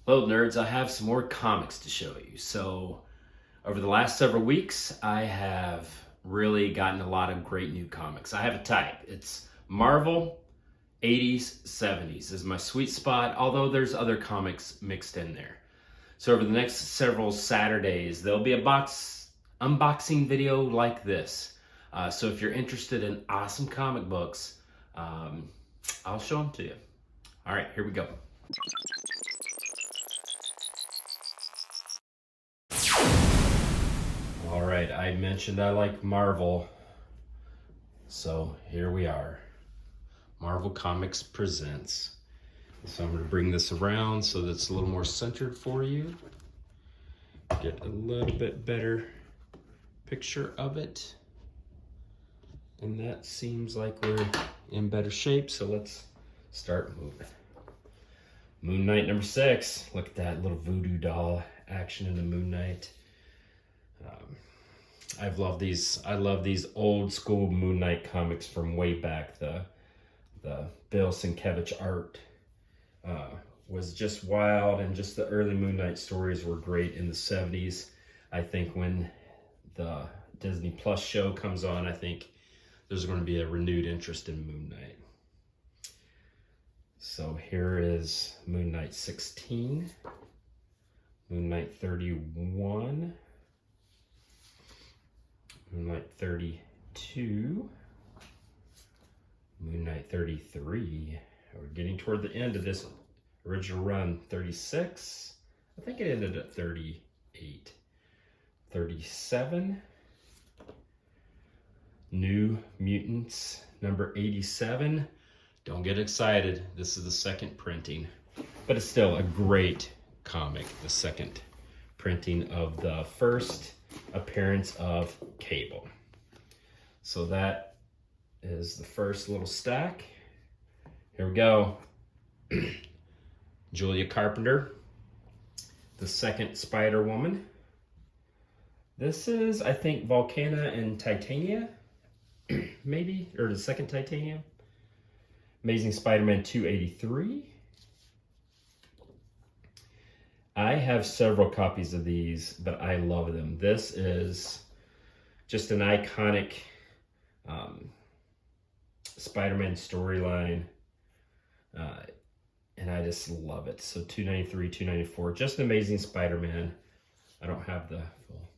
Hello nerds, I have some more comics to show you. So over the last several weeks, I have really gotten a lot of great new comics. I have a type. It's Marvel, 80s, 70s is my sweet spot, although there's other comics mixed in there. So over the next several Saturdays, there'll be a unboxing video like this. So if you're interested in awesome comic books, I'll show them to you. All right, here we go. All right, I mentioned I like Marvel, so here we are. Marvel Comics presents. So I'm going to bring this around so that it's a little more centered for you. Get a little bit better picture of it. And that seems like we're in better shape, so let's start moving. Moon Knight number 6. Look at that little voodoo doll action in the Moon Knight. I love these old school Moon Knight comics from way back. The Bill Sienkiewicz art was just wild, and just the early Moon Knight stories were great in the 70s. I think when the Disney Plus show comes on, I think there's going to be a renewed interest in Moon Knight. So here is Moon Knight 16, Moon Knight 31, Moon Knight 32, Moon Knight 33. We're getting toward the end of this original run. 36. I think it ended at 38. 37. New Mutants number 87. Don't get excited. This is the second printing, but it's still a great comic. The second printing of the first appearance of Cable. So that is the first little stack. Here we go. Julia Carpenter, the second Spider-Woman. This is, I think, Volcana and Titania, maybe, or the second Titania. Amazing Spider-Man 283. I have several copies of these, but I love them. This is just an iconic Spider-Man storyline, and I just love it. So 293, 294, just an Amazing Spider-Man. I don't have the full.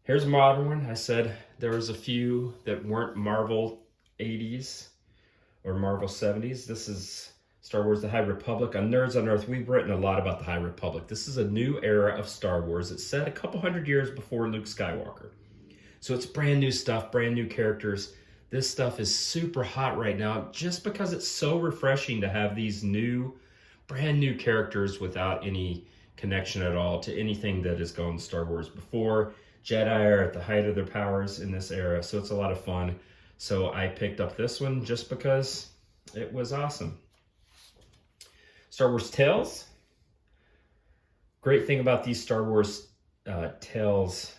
Here's a modern one. I said there was a few that weren't Marvel 80s or Marvel 70s. This is Star Wars The High Republic. On Nerds on Earth, we've written a lot about the High Republic. This is a new era of Star Wars. It's set a couple hundred years before Luke Skywalker. So it's brand new stuff, brand new characters. This stuff is super hot right now just because it's so refreshing to have these new, brand new characters without any connection at all to anything that has gone Star Wars before. Jedi are at the height of their powers in this era, so it's a lot of fun. So I picked up this one just because it was awesome. Star Wars Tales. Great thing about these Star Wars Tales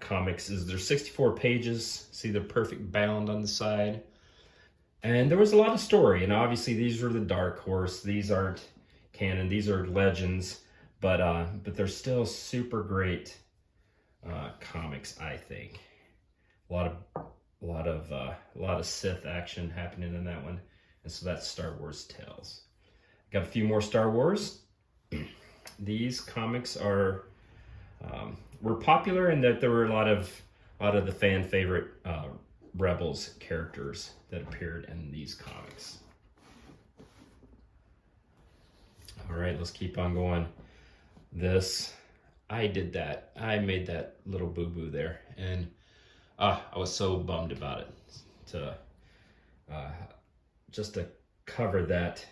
comics is they're 64 pages. See the perfect bound on the side. And there was a lot of story, and obviously these are the Dark Horse. These aren't canon, these are legends, but they're still super great comics, I think. A lot of Sith action happening in that one. And so that's Star Wars Tales. Got a few more Star Wars. These comics were popular in that there were a lot of the fan favorite Rebels characters that appeared in these comics. All right, let's keep on going. I did that. I made that little boo-boo there, and I was so bummed about it just to cover that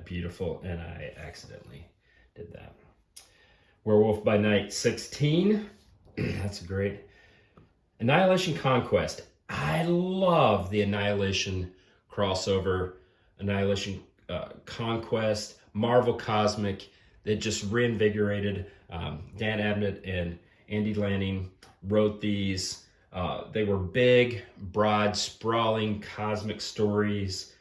beautiful, and I accidentally did that. Werewolf by Night 16. That's great. Annihilation Conquest. I love the Annihilation crossover. Annihilation Conquest, Marvel Cosmic. It just reinvigorated. Dan Abnett and Andy Lanning wrote these. They were big, broad, sprawling cosmic stories.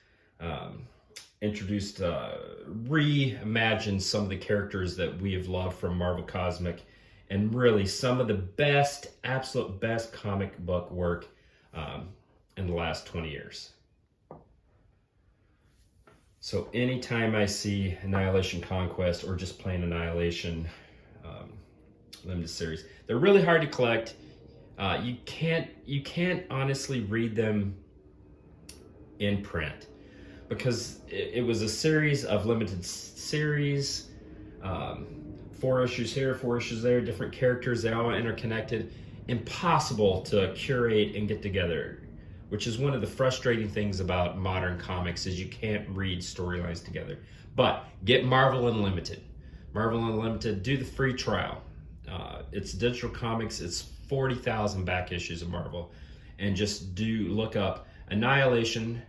introduced, reimagined some of the characters that we have loved from Marvel Cosmic, and really some of the best, absolute best comic book work in the last 20 years. So anytime I see Annihilation Conquest or just plain Annihilation limited series, they're really hard to collect. You can't honestly read them in print because it was a series of limited series, 4 issues here, 4 issues there, different characters, they all interconnected. Impossible to curate and get together, which is one of the frustrating things about modern comics is you can't read storylines together. But get Marvel Unlimited. Marvel Unlimited, do the free trial. It's digital comics, it's 40,000 back issues of Marvel. And just look up Annihilation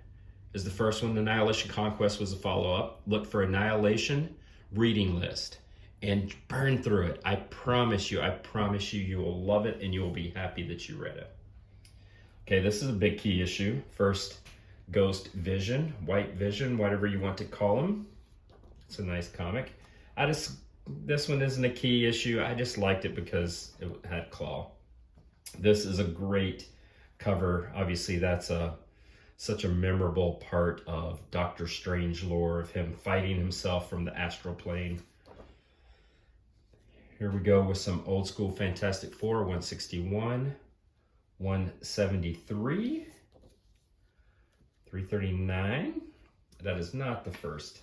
is the first one. Annihilation Conquest was a follow-up. Look for Annihilation reading list and burn through it. I promise you, you will love it and you will be happy that you read it. Okay, this is a big key issue. First, Ghost Vision, White Vision, whatever you want to call him. It's a nice comic. This one isn't a key issue. I just liked it because it had Claw. This is a great cover. Obviously, that's such a memorable part of Doctor Strange lore, of him fighting himself from the astral plane. Here we go with some old school Fantastic Four, 161, 173, 339. That is not the first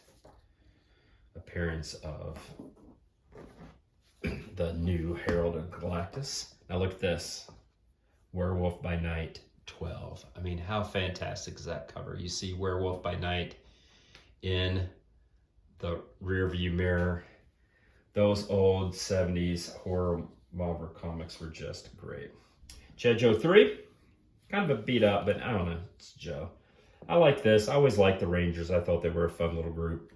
appearance of the new Herald of Galactus. Now look at this, Werewolf by Night 12. I mean, how fantastic is that cover? You see Werewolf by Night in the rear view mirror. Those old 70s horror Marvel comics were just great. G.I. Joe 3, kind of a beat up, but I don't know, it's Joe. I like this. I always liked the Rangers. I thought they were a fun little group.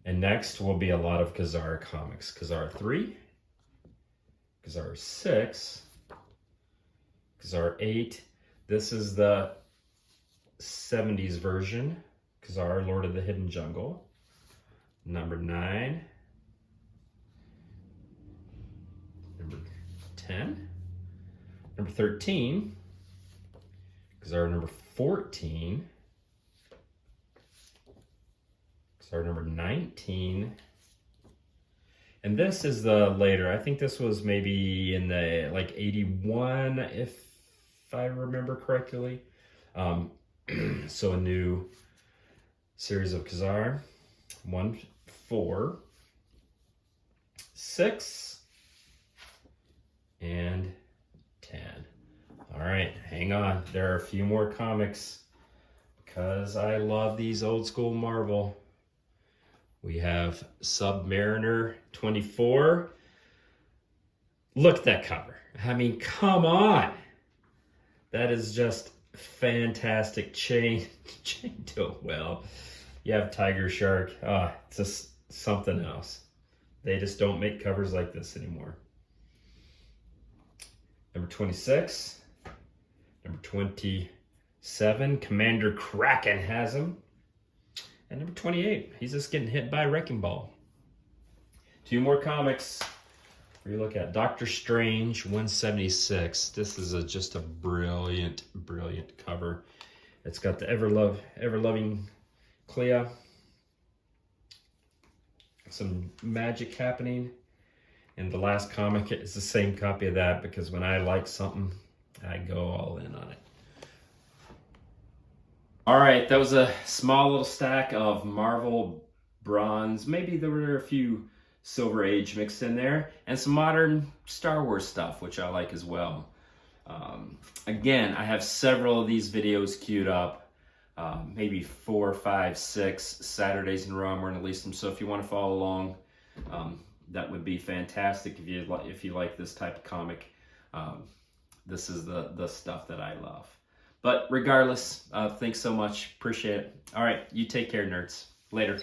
And next will be a lot of Ka-Zar comics. Ka-Zar 3, Ka-Zar 6, Ka-Zar 8. This is the 70s version. Ka-Zar, Lord of the Hidden Jungle. Number 9. Number 10. Number 13. Ka-Zar number 14. Ka-Zar number 19. And this is the later. I think this was maybe in the like 81, if I remember correctly. So a new series of Ka-Zar. 1, 4, 6, and 10. All right, hang on. There are a few more comics because I love these old school Marvel. We have Submariner 24. Look at that cover. I mean, come on. That is just fantastic. Chain to it well. You have Tiger Shark. It's just something else. They just don't make covers like this anymore. Number 26. Number 27. Commander Kraken has him. And number 28. He's just getting hit by a wrecking ball. 2 more comics. We look at Doctor Strange 176. This is just a brilliant, brilliant cover. It's got the ever-loving Clea. Some magic happening. And the last comic is the same copy of that because when I like something, I go all in on it. All right, that was a small little stack of Marvel bronze. Maybe there were a few Silver Age mixed in there, and some modern Star Wars stuff, which I like as well. Again, I have several of these videos queued up. Maybe 4, 5, 6 Saturdays in a row I'm going to release them. So if you want to follow along, that would be fantastic. If you like this type of comic, this is the stuff that I love. But regardless, thanks so much. Appreciate it. All right, you take care, nerds. Later.